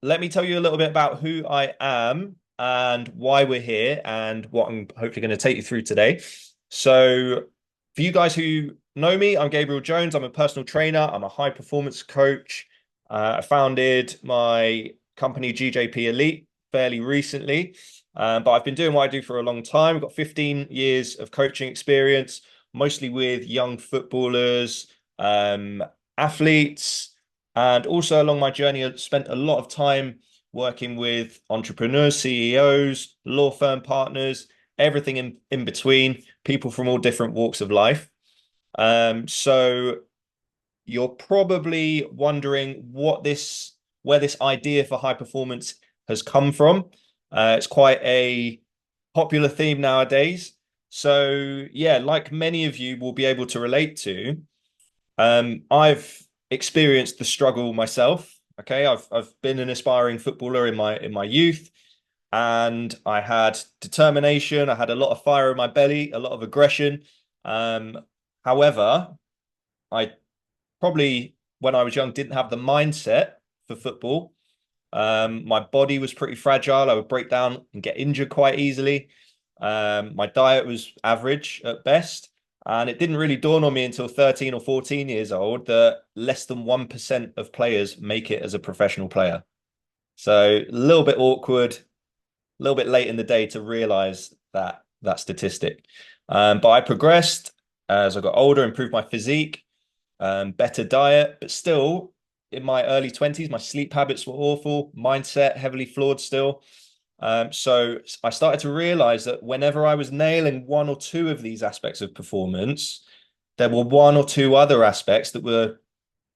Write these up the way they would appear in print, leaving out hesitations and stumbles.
let me tell you a little bit about who I am and why we're here and what I'm hopefully going to take you through today. So, for you guys who know me, I'm Gabriel Jones. I'm a personal trainer, I'm a high performance coach. I founded my company GJP Elite fairly recently, but I've been doing what I do for a long time. I've got 15 years of coaching experience, mostly with young footballers, athletes. And also along my journey, I spent a lot of time working with entrepreneurs, CEOs, law firm partners, everything in between, people from all different walks of life. So you're probably wondering where this idea for high performance has come from. It's quite a popular theme nowadays. So yeah, like many of you will be able to relate to, I've experienced the struggle myself. Okay, I've been an aspiring footballer in my youth, and I had determination. I had a lot of fire in my belly, a lot of aggression. Um, However, I probably when I was young didn't have the mindset for football. My body was pretty fragile. I would break down and get injured quite easily. My diet was average at best. And it didn't really dawn on me until 13 or 14 years old that less than 1% of players make it as a professional player. So a little bit awkward, a little bit late in the day to realize that statistic. But I progressed as I got older, improved my physique, better diet, but still in my early 20s, my sleep habits were awful, mindset heavily flawed still. So I started to realize that whenever I was nailing one or two of these aspects of performance, there were one or two other aspects that were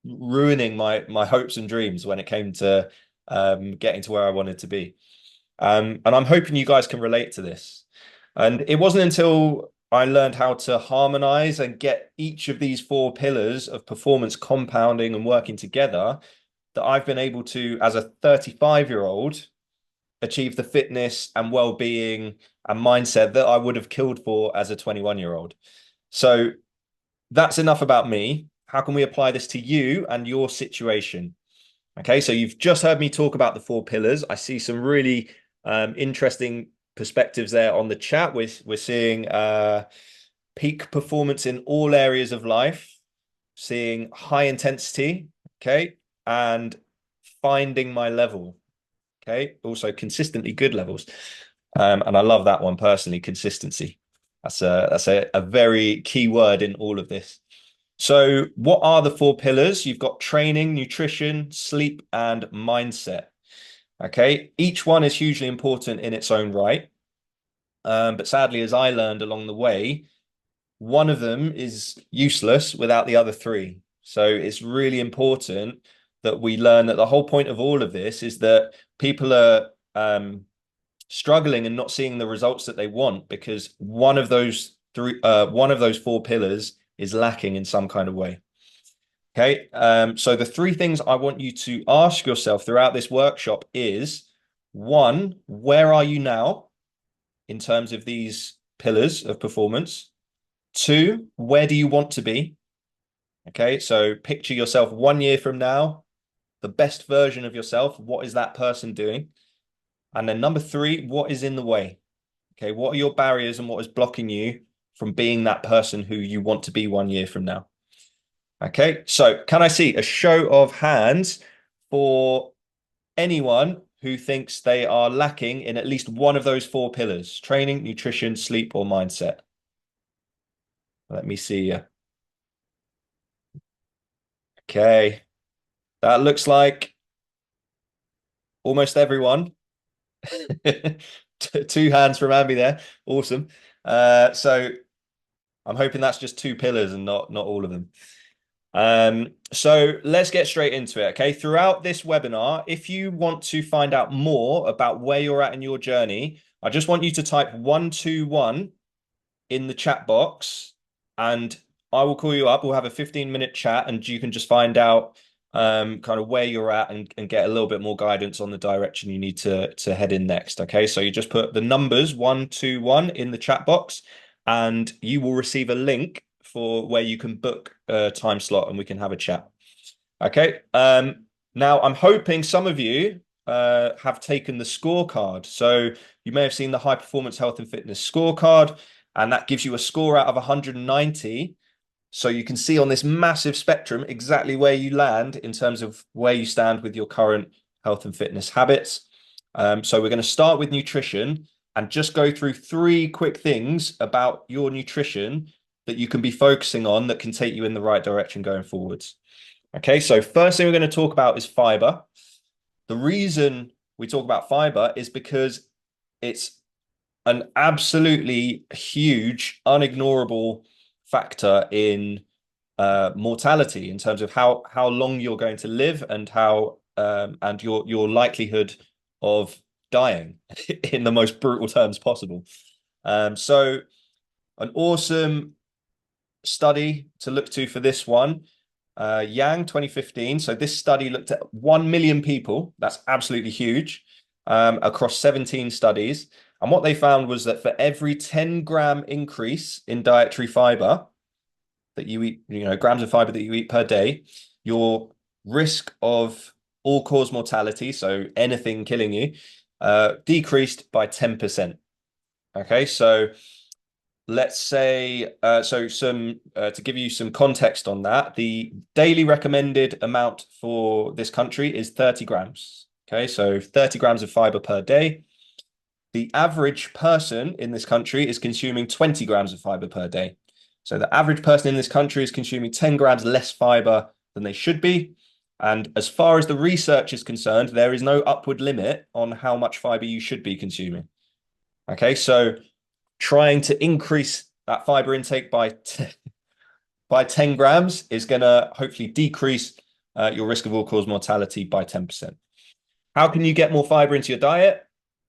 ruining my hopes and dreams when it came to getting to where I wanted to be. And I'm hoping you guys can relate to this. And it wasn't until I learned how to harmonize and get each of these four pillars of performance compounding and working together that I've been able to, as a 35-year-old, achieve the fitness and well-being and mindset that I would have killed for as a 21-year-old. So that's enough about me. How can we apply this to you and your situation? Okay, so you've just heard me talk about the four pillars. I see some really interesting perspectives there on the chat. We're seeing peak performance in all areas of life, seeing high intensity, okay, and finding my level, okay. Also consistently good levels, and I love that one personally. Consistency. That's a very key word in all of this. So, what are the four pillars? You've got training, nutrition, sleep, and mindset. Okay. Each one is hugely important in its own right. But sadly, as I learned along the way, one of them is useless without the other three. So, it's really important that we learn that the whole point of all of this is that people are struggling and not seeing the results that they want because one of those four pillars is lacking in some kind of way. Okay. So the three things I want you to ask yourself throughout this workshop is one, where are you now in terms of these pillars of performance? Two, where do you want to be? Okay. So picture yourself 1 year from now, the best version of yourself. What is that person doing? And then number three, what is in the way? Okay. What are your barriers and what is blocking you from being that person who you want to be 1 year from now? Okay, so can I see a show of hands for anyone who thinks they are lacking in at least one of those four pillars: training, nutrition, sleep, or mindset? Let me see you. Okay, that looks like almost everyone. Two hands from Abby there. Awesome. So I'm hoping that's just two pillars and not all of them. So let's get straight into it. Okay. Throughout this webinar, if you want to find out more about where you're at in your journey, I just want you to type 121 in the chat box and I will call you up. We'll have a 15-minute chat and you can just find out kind of where you're at and get a little bit more guidance on the direction you need to head in next. Okay. So you just put the numbers 121 in the chat box and you will receive a link for where you can book a time slot and we can have a chat. Okay. Now I'm hoping some of you have taken the scorecard. So you may have seen the High Performance Health and Fitness scorecard, and that gives you a score out of 190. So you can see on this massive spectrum exactly where you land in terms of where you stand with your current health and fitness habits. So we're going to start with nutrition and just go through 3 quick things about your nutrition that you can be focusing on that can take you in the right direction going forwards. Okay, so first thing we're going to talk about is fiber. The reason we talk about fiber is because it's an absolutely huge, unignorable factor in mortality in terms of how long you're going to live and how and your likelihood of dying in the most brutal terms possible. So an awesome study to look to for this one, Yang 2015. So this study looked at 1 million people. That's absolutely huge, across 17 studies. And what they found was that for every 10-gram increase in dietary fiber that you eat, grams of fiber that you eat per day, your risk of all-cause mortality, so anything killing you, decreased by 10%. Okay, so let's say, to give you some context on that, the daily recommended amount for this country is 30 grams. Okay, so 30 grams of fiber per day. The average person in this country is consuming 20 grams of fiber per day. So the average person in this country is consuming 10 grams less fiber than they should be. And as far as the research is concerned, there is no upward limit on how much fiber you should be consuming. Okay, so trying to increase that fiber intake by 10 grams is going to hopefully decrease your risk of all-cause mortality by 10%. How can you get more fiber into your diet?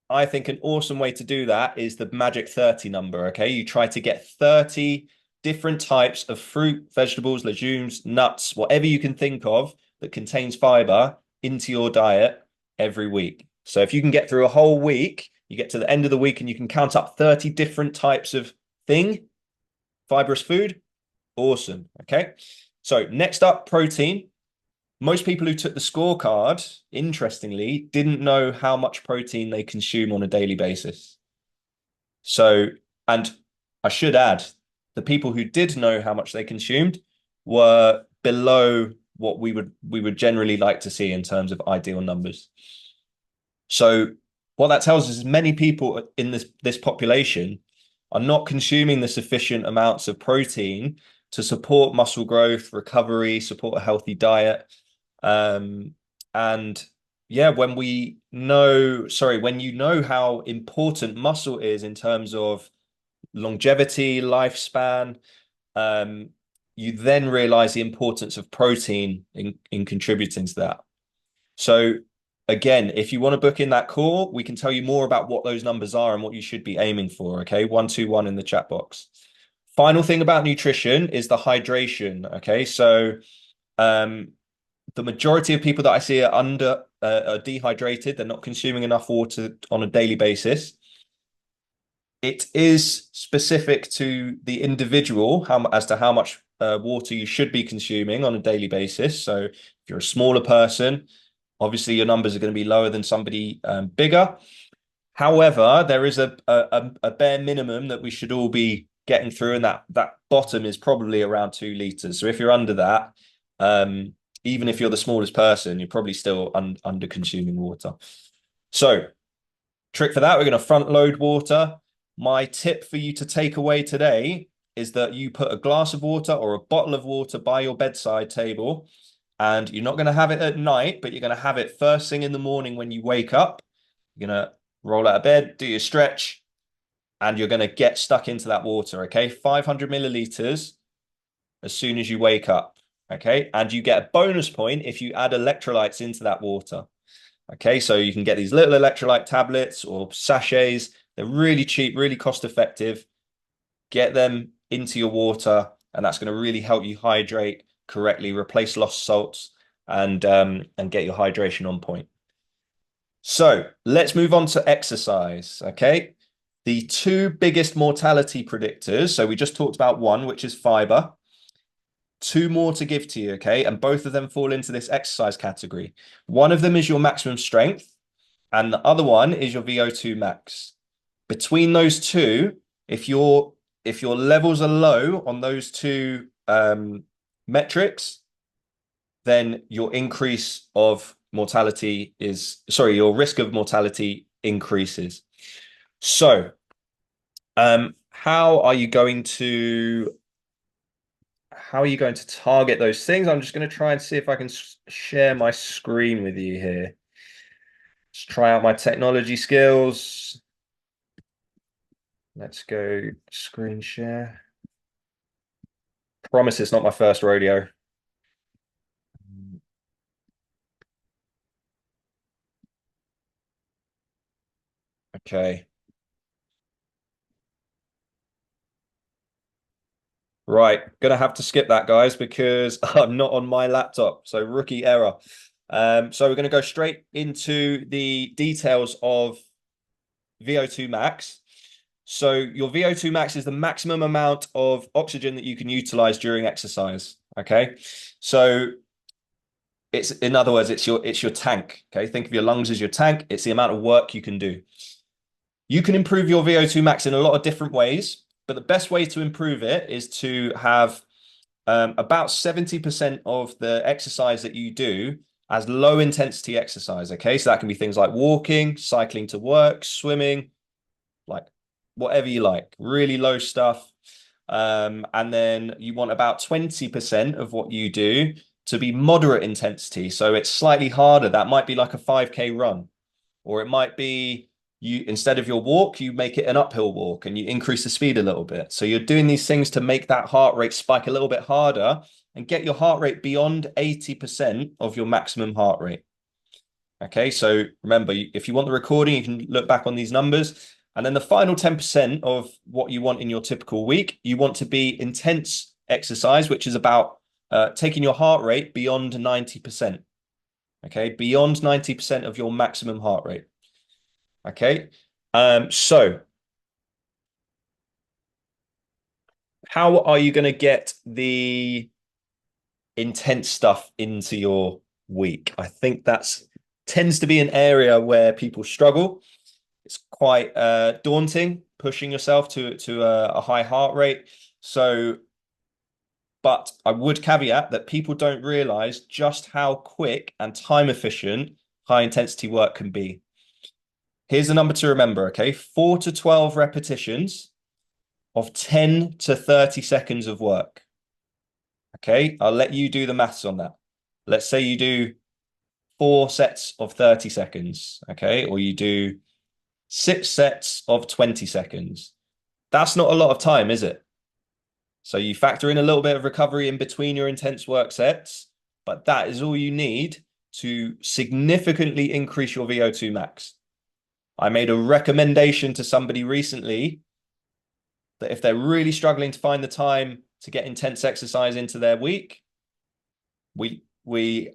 I think an awesome way to do that is the magic 30 number, okay? You try to get 30 different types of fruit, vegetables, legumes, nuts, whatever you can think of that contains fiber into your diet every week. So if you can get through a whole week, you get to the end of the week and you can count up 30 different types of fibrous food, awesome, okay? So next up, protein. Most people who took the scorecard, interestingly, didn't know how much protein they consume on a daily basis. So, and I should add, the people who did know how much they consumed were below what we would generally like to see in terms of ideal numbers. So what that tells us is many people in this population are not consuming the sufficient amounts of protein to support muscle growth, recovery, support a healthy diet. And yeah, when you know how important muscle is in terms of longevity, lifespan, you then realize the importance of protein in contributing to that. So again, if you want to book in that call, we can tell you more about what those numbers are and what you should be aiming for. Okay, 121 in the chat box. Final thing about nutrition is the hydration. Okay, so the majority of people that I see are dehydrated. They're not consuming enough water on a daily basis. It is specific to the individual as to how much water you should be consuming on a daily basis. So if you're a smaller person, obviously your numbers are going to be lower than somebody bigger. However, there is a bare minimum that we should all be getting through, and that bottom is probably around 2 liters. So if you're under that, even if you're the smallest person, you're probably still under consuming water. So trick for that, we're going to front load water. My tip for you to take away today is that you put a glass of water or a bottle of water by your bedside table, and you're not going to have it at night, but you're going to have it first thing in the morning when you wake up. You're going to roll out of bed, do your stretch, and you're going to get stuck into that water, okay? 500 milliliters as soon as you wake up, okay? And you get a bonus point if you add electrolytes into that water, okay? So you can get these little electrolyte tablets or sachets. They're really cheap, really cost effective. Get them into your water, and that's going to really help you hydrate correctly, replace lost salts, and get your hydration on point. So let's move on to exercise, okay? The 2 biggest mortality predictors. So we just talked about one, which is fiber. 2 more to give to you, okay? And both of them fall into this exercise category. One of them is your maximum strength. and the other one is your VO2 max. Between those two, if your levels are low on those two metrics, then your increase of mortality is, sorry, your risk of mortality increases. So, how are you going to target those things? I'm just going to try and see if I can share my screen with you here. Let's try out my technology skills. Let's go screen share. Promise it's not my first rodeo. Okay. Right, gonna have to skip that, guys, because I'm not on my laptop. So rookie error. So we're gonna go straight into the details of VO2 max. So your VO2 max is the maximum amount of oxygen that you can utilize during exercise. Okay. So it's, in other words, it's your tank. Okay. Think of your lungs as your tank. It's the amount of work you can do. You can improve your VO2 max in a lot of different ways, but the best way to improve it is to have about 70% of the exercise that you do as low intensity exercise. Okay. So that can be things like walking, cycling to work, swimming, like whatever you like, really low stuff. And then you want about 20% of what you do to be moderate intensity. So it's slightly harder. That might be like a 5K run, or it might be you, instead of your walk, you make it an uphill walk and you increase the speed a little bit. So you're doing these things to make that heart rate spike a little bit harder and get your heart rate beyond 80% of your maximum heart rate. Okay, so remember, if you want the recording, you can look back on these numbers. And then the final 10% of what you want in your typical week, you want to be intense exercise, which is about taking your heart rate beyond 90%. Okay, beyond 90% of your maximum heart rate. Okay, so how are you going to get the intense stuff into your week? I think that's tends to be an area where people struggle. It's quite daunting pushing yourself to a high heart rate. So, but I would caveat that people don't realize just how quick and time efficient high intensity work can be. Here's the number to remember, okay? 4 to 12 repetitions of 10 to 30 seconds of work. Okay, I'll let you do the maths on that. Let's say you do 4 sets of 30 seconds, okay? Or you do 6 sets of 20 seconds. That's not a lot of time, is it? So you factor in a little bit of recovery in between your intense work sets, but that is all you need to significantly increase your VO2 max. I made a recommendation to somebody recently that if they're really struggling to find the time to get intense exercise into their week, we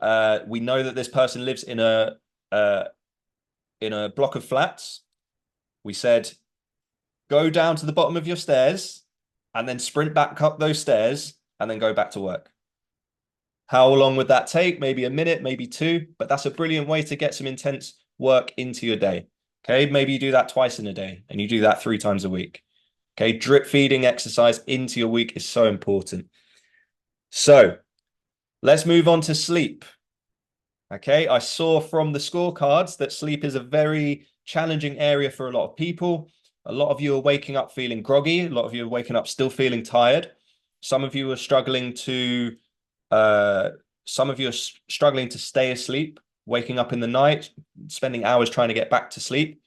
know that this person lives in a block of flats. We said, go down to the bottom of your stairs and then sprint back up those stairs and then go back to work. How long would that take? Maybe a minute, maybe 2, but that's a brilliant way to get some intense work into your day. Okay, maybe you do that twice in a day and you do that 3 times a week. Okay, drip feeding exercise into your week is so important. So let's move on to sleep. Okay, I saw from the scorecards that sleep is a very challenging area for a lot of people. A lot of you are waking up feeling groggy. A lot of you are waking up still feeling tired. Some of you are struggling to stay asleep, waking up in the night, spending hours trying to get back to sleep.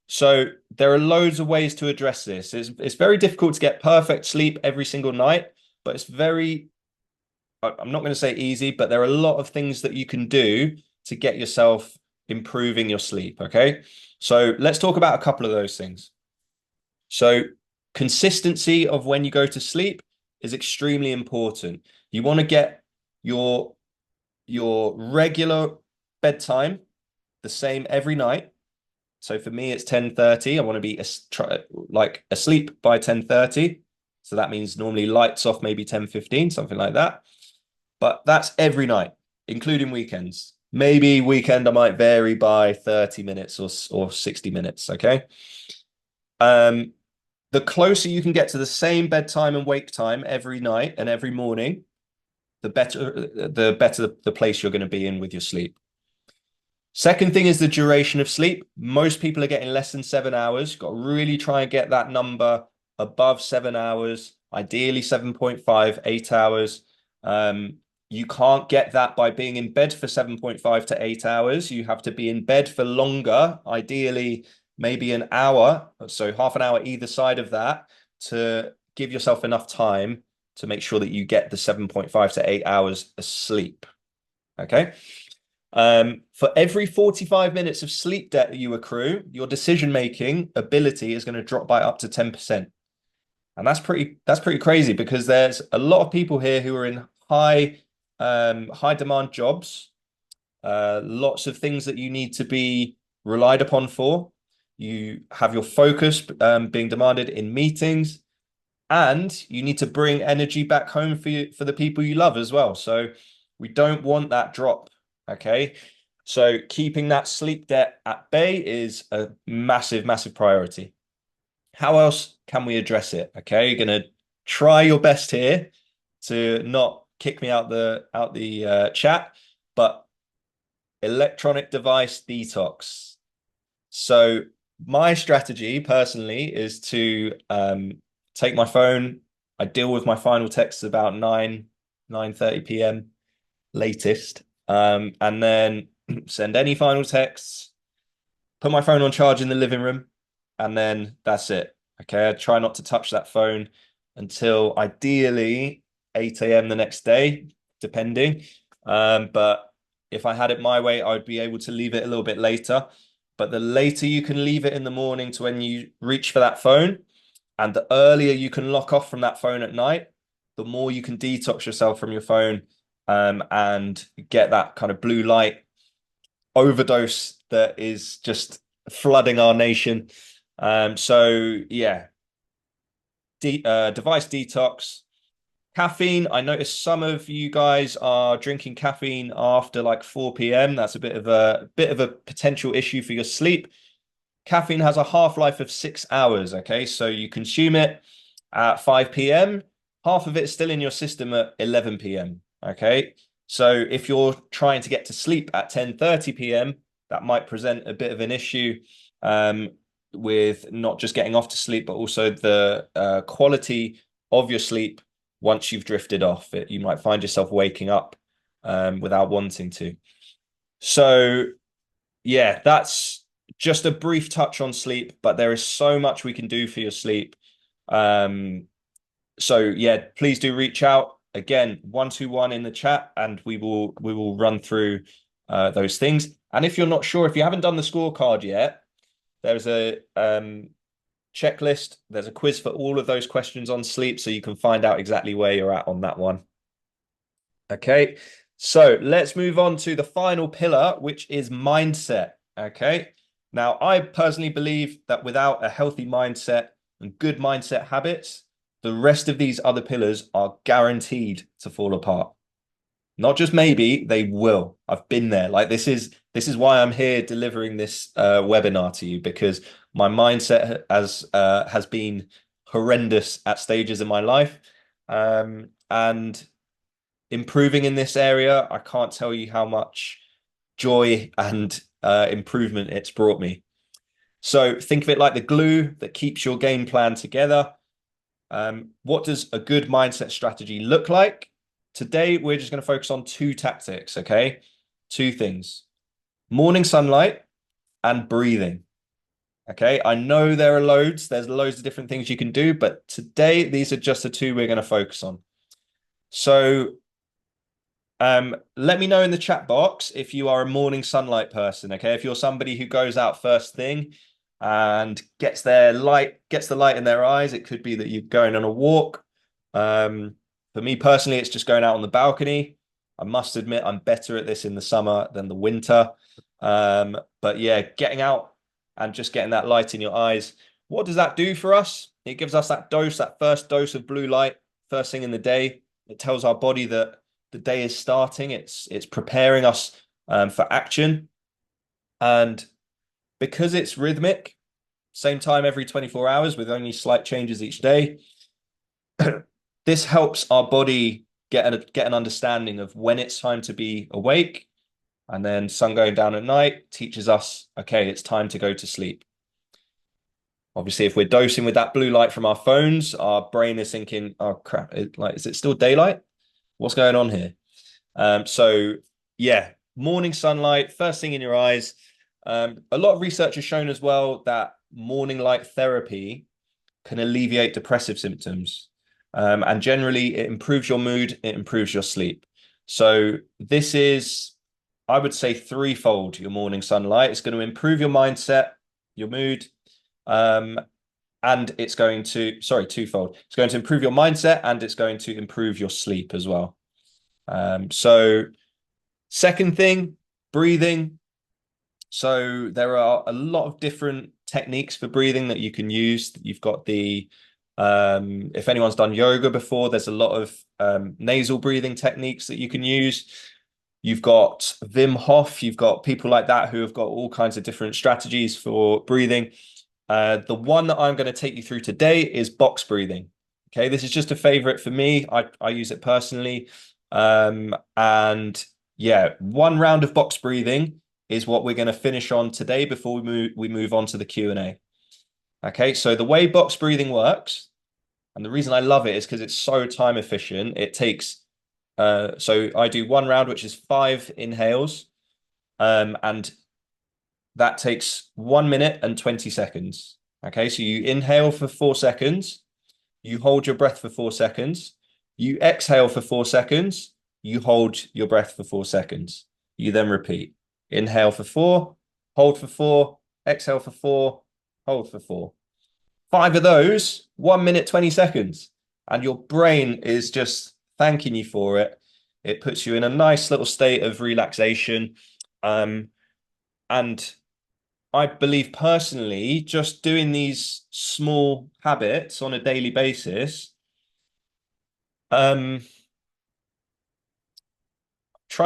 So there are loads of ways to address this. It's very difficult to get perfect sleep every single night, but it's very, I'm not going to say easy, but there are a lot of things that you can do to get yourself improving your sleep. Okay, so let's talk about a couple of those things. So consistency of when you go to sleep is extremely important. You want to get your regular bedtime the same every night. So for me, it's 10:30. I want to be asleep by 10:30. So that means normally lights off maybe 10:15, something like that. But that's every night, including weekends. Maybe weekend I might vary by 30 minutes or 60 minutes. Okay. Um, the closer you can get to the same bedtime and wake time every night and every morning, the better the place you're going to be in with your sleep. Second thing is the duration of sleep. Most people are getting less than 7 hours. Got to really try and get that number above 7 hours, ideally 7.5, 8 hours. You can't get that by being in bed for 7.5 to 8 hours. You have to be in bed for longer, ideally maybe an hour, so half an hour either side of that, to give yourself enough time to make sure that you get the 7.5 to 8 hours of sleep. Okay. For every 45 minutes of sleep debt you accrue, your decision-making ability is going to drop by up to 10%. And that's pretty crazy because there's a lot of people here who are in high demand jobs, lots of things that you need to be relied upon for. You have your focus being demanded in meetings, and you need to bring energy back home for the people you love as well. So we don't want that drop. Okay. So keeping that sleep debt at bay is a massive, massive priority. How else can we address it? Okay, you're gonna try your best here to not kick me out the chat, but electronic device detox. So my strategy personally is to take my phone. I deal with my final texts about 9:30 p.m. latest, and then send any final texts, put my phone on charge in the living room, and then that's it. Okay, I try not to touch that phone until ideally 8 a.m. the next day, depending. But if I had it my way, I would be able to leave it a little bit later. But the later you can leave it in the morning to when you reach for that phone, and the earlier you can lock off from that phone at night, the more you can detox yourself from your phone, and get that kind of blue light overdose that is just flooding our nation. So yeah, device detox. Caffeine. I noticed some of you guys are drinking caffeine after like 4 p.m. That's a bit of a potential issue for your sleep. Caffeine has a half-life of 6 hours. Okay, so you consume it at 5 p.m. Half of it's still in your system at 11 p.m. Okay, so if you're trying to get to sleep at 10:30 p.m., that might present a bit of an issue, with not just getting off to sleep, but also the quality of your sleep once you've drifted off. You might find yourself waking up without wanting to. So yeah, that's just a brief touch on sleep, but there is so much we can do for your sleep. So yeah, please do reach out again, 121 in the chat, and we will run through those things. And if you're not sure, if you haven't done the scorecard yet, there's a checklist. There's a quiz for all of those questions on sleep, so you can find out exactly where you're at on that one. Okay, so let's move on to the final pillar, which is mindset. Okay, now I personally believe that without a healthy mindset and good mindset habits, the rest of these other pillars are guaranteed to fall apart. Not just maybe, they will. I've been there. Like this is why I'm here delivering this webinar to you, because my mindset has been horrendous at stages in my life, and improving in this area. I can't tell you how much joy and improvement it's brought me. So think of it like the glue that keeps your game plan together. What does a good mindset strategy look like? Today, we're just going to focus on two tactics, okay? Two things: morning sunlight and breathing. Okay, I know there's loads of different things you can do, but today, these are just the two we're going to focus on. So let me know in the chat box if you are a morning sunlight person, okay? If you're somebody who goes out first thing and gets the light in their eyes. It could be that you're going on a walk. For me personally, it's just going out on the balcony. I must admit I'm better at this in the summer than the winter. But yeah, getting out and just getting that light in your eyes. What does that do for us? It gives us that first dose of blue light first thing in the day. It tells our body that the day is starting. It's preparing us for action. And because it's rhythmic, same time every 24 hours with only slight changes each day, this helps our body get an understanding of when it's time to be awake. And then sun going down at night teaches us, okay, it's time to go to sleep. Obviously, if we're dosing with that blue light from our phones, our brain is thinking, oh crap, is it still daylight? What's going on here? So yeah, morning sunlight, first thing in your eyes. A lot of research has shown as well that morning light therapy can alleviate depressive symptoms. And generally, it improves your mood, it improves your sleep. So this is, I would say, threefold your morning sunlight. It's going to improve your mindset, your mood, and it's going to, sorry, twofold. It's going to improve your mindset and it's going to improve your sleep as well. So second thing, breathing. So there are a lot of different techniques for breathing that you can use. You've got the, if anyone's done yoga before, there's a lot of nasal breathing techniques that you can use. You've got Wim Hof, you've got people like that who have got all kinds of different strategies for breathing. The one that I'm going to take you through today is box breathing. Okay, this is just a favorite for me. I use it personally. And yeah, one round of box breathing is what we're going to finish on today before we move on to the Q&A. Okay, so the way box breathing works, and the reason I love it is because it's so time efficient. It takes, so I do one round, which is 5 inhales, and that takes 1 minute and 20 seconds. Okay, so you inhale for 4 seconds, you hold your breath for 4 seconds, you exhale for 4 seconds, you hold your breath for 4 seconds. You then repeat. Inhale for 4, hold for 4, exhale for 4, hold for 4. 5 of those, 1 minute, 20 seconds. And your brain is just thanking you for it. It puts you in a nice little state of relaxation. And I believe personally, just doing these small habits on a daily basis, trying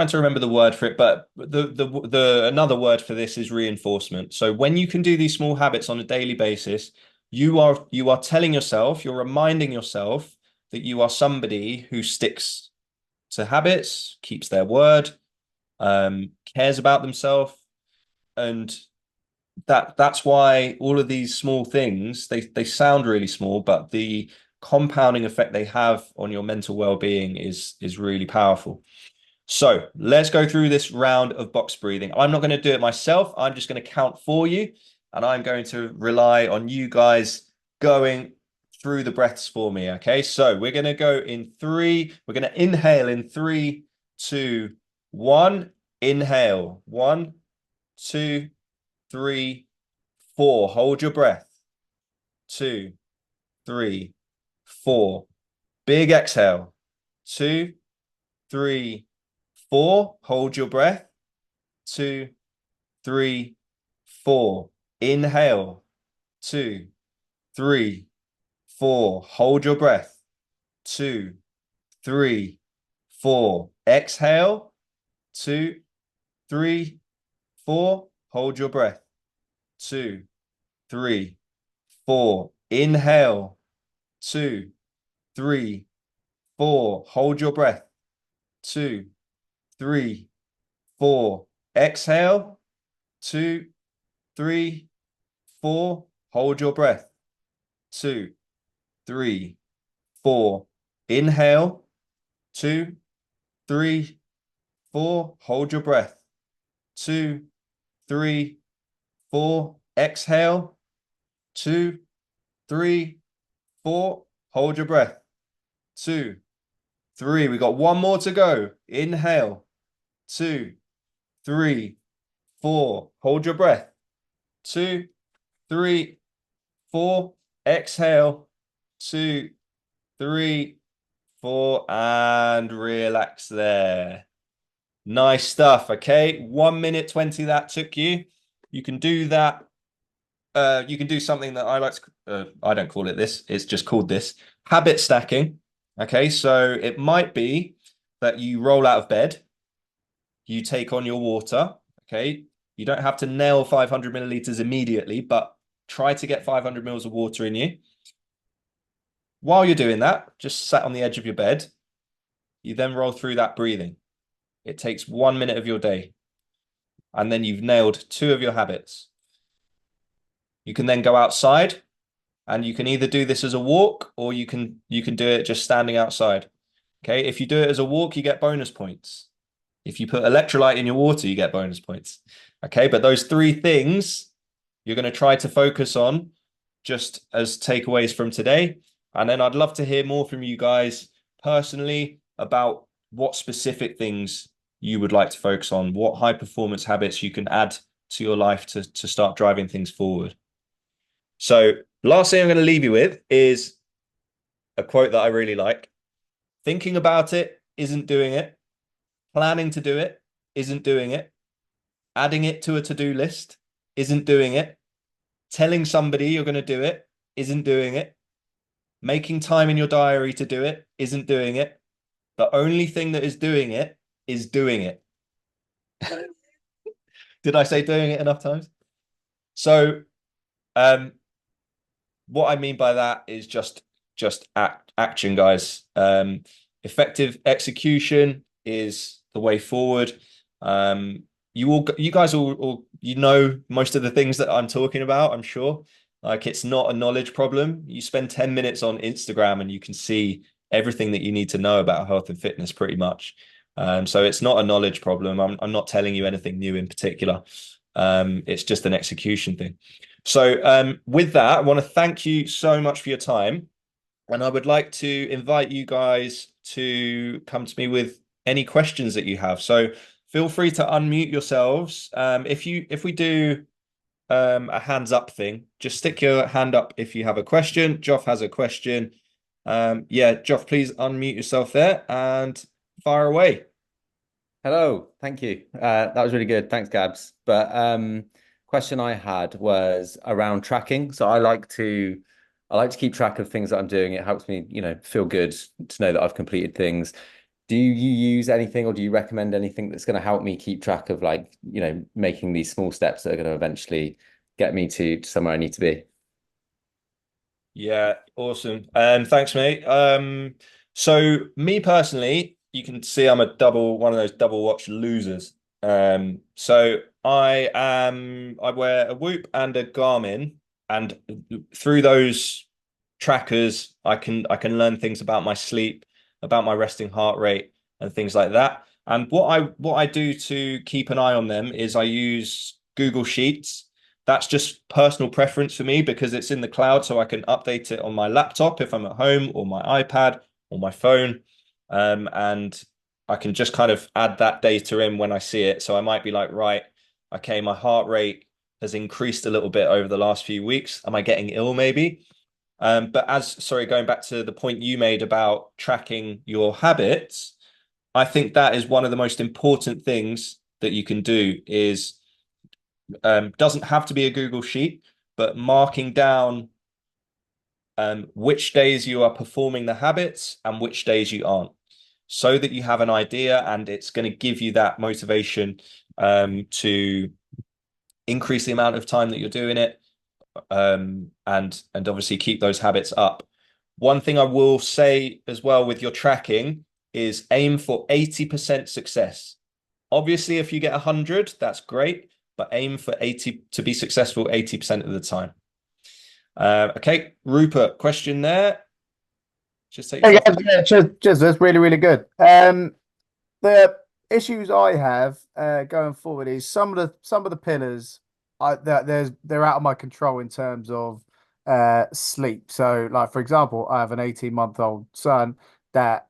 to remember the word for it, but the another word for this is reinforcement. So when you can do these small habits on a daily basis, you are telling yourself, you're reminding yourself that you are somebody who sticks to habits, keeps their word, cares about themselves, and that's why all of these small things, they sound really small, but the compounding effect they have on your mental well-being is really powerful. So let's go through this round of box breathing. I'm not going to do it myself. I'm just going to count for you, and I'm going to rely on you guys going through the breaths for me. Okay, so we're going to go in 3. We're going to inhale in 3, 2, 1. Inhale. 1, 2, 3, 4. Hold your breath. 2, 3, 4. Big exhale. 2, 3, 4. Hold your breath. 2, 3, 4. Inhale. 2, 3, 4. Hold your breath. 2, 3, 4. Exhale. 2, 3, 4. Hold your breath. 2, 3, 4. Inhale. 2, 3, 4. Hold your breath. 2, 3, 4. Exhale. 2, 3, 4. Hold your breath. 2, 3, 4. Inhale. 2, 3, 4. Hold your breath. 2, 3, 4. Exhale. 2, 3, 4. Hold your breath. 2, 3. We got one more to go. Inhale. 2, 3, 4. Hold your breath. 2, 3, 4. Exhale. 2, 3, 4. And relax there. Nice stuff. Okay. 1 minute 20 that took you. You can do that. You can do something that I like to, I don't call it this. It's just called this habit stacking. Okay. So it might be that you roll out of bed. you take on your water. Okay. You don't have to nail 500 milliliters immediately, but try to get 500 mils of water in you. While you're doing that, just sat on the edge of your bed, you then roll through that breathing. It takes 1 minute of your day. And then you've nailed 2 of your habits. You can then go outside, and you can either do this as a walk, or you can do it just standing outside. Okay. If you do it as a walk, you get bonus points. If you put electrolyte in your water, you get bonus points. Okay. But those 3 things you're going to try to focus on just as takeaways from today. And then I'd love to hear more from you guys personally about what specific things you would like to focus on, what high performance habits you can add to your life to start driving things forward. So last thing I'm going to leave you with is a quote that I really like. Thinking about it isn't doing it. Planning to do it isn't doing it. Adding it to a to-do list isn't doing it. Telling somebody you're going to do it isn't doing it. Making time in your diary to do it isn't doing it. The only thing that is doing it is doing it. Did I say doing it enough times? So, what I mean by that is just action, guys. Effective execution is the way forward. You guys all you know most of the things that I'm talking about, I'm sure. Like, it's not a knowledge problem. You spend 10 minutes on Instagram and you can see everything that you need to know about health and fitness pretty much. So it's not a knowledge problem. I'm not telling you anything new in particular. It's just an execution thing. So with that, I want to thank you so much for your time. And I would like to invite you guys to come to me with any questions that you have. So feel free to unmute yourselves. If we do a hands up thing, just stick your hand up if you have a question. Joff has a question. Yeah, Joff, please unmute yourself there and fire away. Hello, thank you. That was really good. Thanks, Gabs. But question I had was around tracking. So I like to keep track of things that I'm doing. It helps me, feel good to know that I've completed things. Do you use anything, or do you recommend anything that's going to help me keep track of, like, making these small steps that are going to eventually get me to somewhere I need to be? Yeah, awesome. Thanks, mate. So me personally, you can see I'm one of those double watch losers. So I wear a Whoop and a Garmin, and through those trackers, I can learn things about my sleep, about my resting heart rate, and things like that. And what I do to keep an eye on them is I use Google Sheets. That's just personal preference for me because it's in the cloud, so I can update it on my laptop if I'm at home, or my iPad, or my phone. And I can just kind of add that data in when I see it. So I might be like, right, okay, my heart rate has increased a little bit over the last few weeks. Am I getting ill maybe? But sorry, going back to the point you made about tracking your habits, I think that is one of the most important things that you can do is doesn't have to be a Google Sheet, but marking down which days you are performing the habits and which days you aren't, so that you have an idea, and it's going to give you that motivation to increase the amount of time that you're doing it, and obviously keep those habits up. One thing I will say as well with your tracking is aim for 80% success. Obviously, if you get 100, that's great, but aim for 80 to be successful 80% of the time. Okay, Rupert, question there. Just take Hey yourself. guys, yeah, cheers. That's really, really good. The issues I have going forward is some of the pillars they're out of my control in terms of sleep. So, like, for example, I have an 18-month-old son that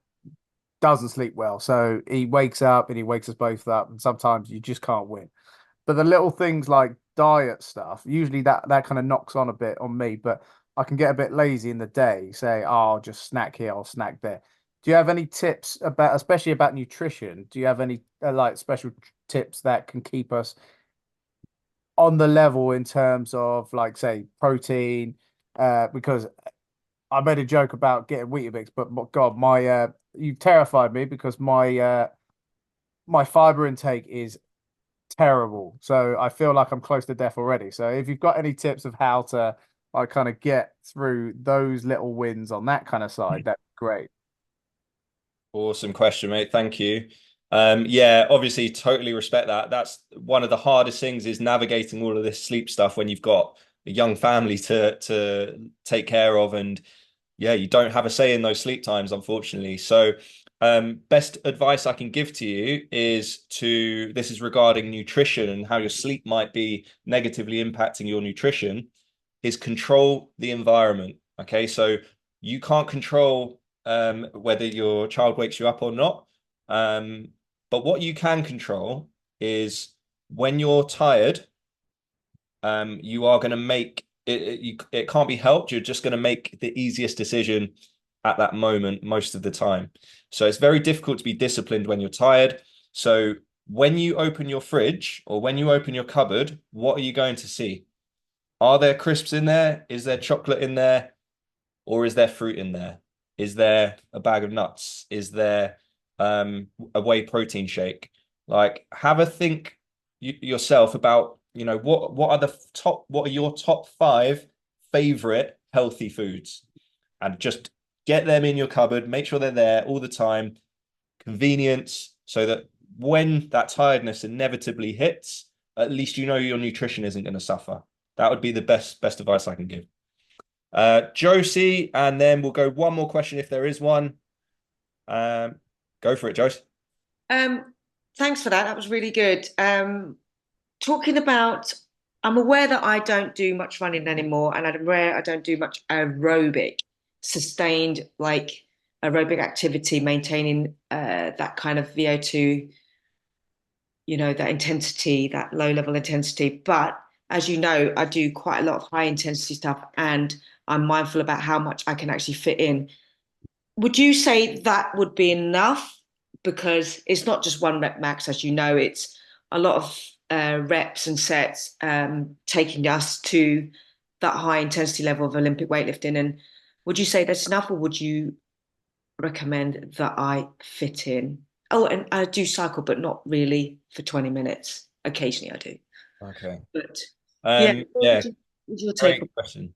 doesn't sleep well. So he wakes up and he wakes us both up, and sometimes you just can't win. But the little things like diet stuff, usually that kind of knocks on a bit on me, but I can get a bit lazy in the day, say, oh, I'll just snack here, I'll snack there. Do you have any tips about, especially about nutrition? Do you have any like special tips that can keep us on the level in terms of, like, say, protein? Because I made a joke about getting Weetabix, but God, my you've terrified me because my fiber intake is terrible. So I feel like I'm close to death already. So if you've got any tips of how to like kind of get through those little wins on that kind of side, that's great. Awesome question, mate. Thank you. Yeah, obviously, totally respect that. That's one of the hardest things is navigating all of this sleep stuff when you've got a young family to take care of, and yeah, you don't have a say in those sleep times, unfortunately. So, best advice I can give to you is this is regarding nutrition and how your sleep might be negatively impacting your nutrition, is control the environment. Okay, so you can't control whether your child wakes you up or not. But what you can control is when you're tired, you are going to make it can't be helped. You're just going to make the easiest decision at that moment most of the time. So it's very difficult to be disciplined when you're tired. So when you open your fridge or when you open your cupboard, what are you going to see? Are there crisps in there? Is there chocolate in there? Or is there fruit in there? Is there a bag of nuts? Is there a whey protein shake? Like, have a think yourself about, what are your top 5 favorite healthy foods, and just get them in your cupboard. Make sure they're there all the time. Convenience, so that when that tiredness inevitably hits, at least you know your nutrition isn't going to suffer. That would be the best advice I can give. Josie, and then we'll go one more question if there is one. Go for it, Josie. Thanks for that. That was really good. Talking about, I'm aware that I don't do much running anymore, and I'm aware I don't do much aerobic, sustained like aerobic activity, maintaining that kind of VO2, that intensity, that low level intensity. But as you know, I do quite a lot of high intensity stuff, and I'm mindful about how much I can actually fit in. Would you say that would be enough? Because it's not just one rep max, as you know, it's a lot of reps and sets taking us to that high intensity level of Olympic weightlifting. And would you say that's enough, or would you recommend that I fit in? Oh, and I do cycle, but not really for 20 minutes. Occasionally I do. Okay. But yeah, what's your take? Great question.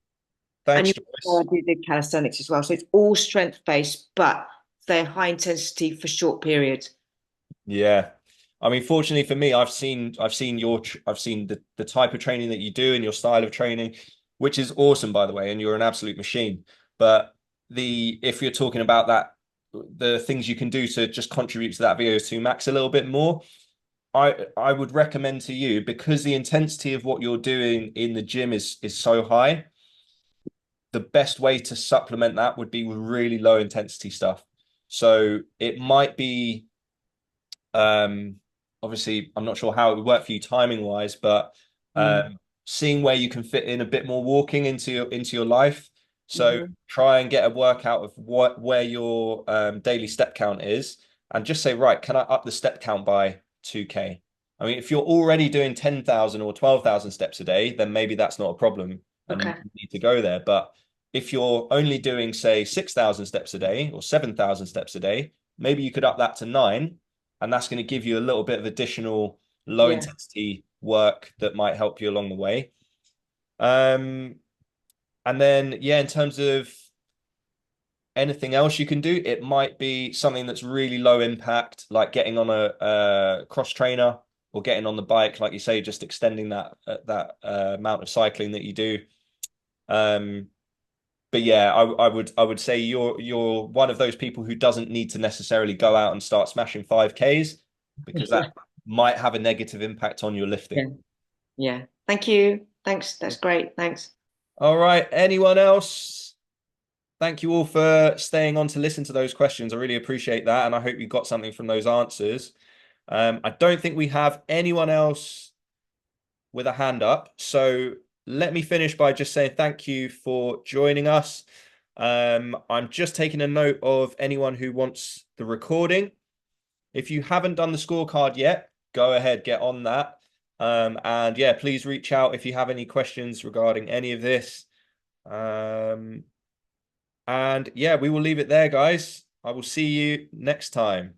Thanks, and you do the calisthenics as well. So it's all strength based, but they're high intensity for short periods. Yeah. I mean, fortunately for me, I've seen the type of training that you do and your style of training, which is awesome, by the way, and you're an absolute machine. But if you're talking about that, the things you can do to just contribute to that VO2 max a little bit more, I would recommend to you, because the intensity of what you're doing in the gym is so high, the best way to supplement that would be with really low intensity stuff. So it might be, obviously, I'm not sure how it would work for you timing wise, but seeing where you can fit in a bit more walking into your life. So try and get a workout of where your daily step count is, and just say, right, can I up the step count by 2K? I mean, if you're already doing 10,000 or 12,000 steps a day, then maybe that's not a problem and you need to go there. But if you're only doing, say, 6,000 steps a day or 7,000 steps a day, maybe you could up that to 9, and that's going to give you a little bit of additional low intensity work that might help you along the way. And then, in terms of anything else you can do, it might be something that's really low impact, like getting on a cross trainer or getting on the bike, like you say, just extending that amount of cycling that you do. But yeah, I would say you're one of those people who doesn't need to necessarily go out and start smashing 5Ks, because that might have a negative impact on your lifting. Yeah. Thank you. Thanks. That's great. Thanks. All right. Anyone else? Thank you all for staying on to listen to those questions. I really appreciate that, and I hope you got something from those answers. I don't think we have anyone else with a hand up, so let me finish by just saying thank you for joining us. I'm just taking a note of anyone who wants the recording. If you haven't done the scorecard yet, go ahead, get on that. And yeah, please reach out if you have any questions regarding any of this. And yeah, we will leave it there, guys. I will see you next time.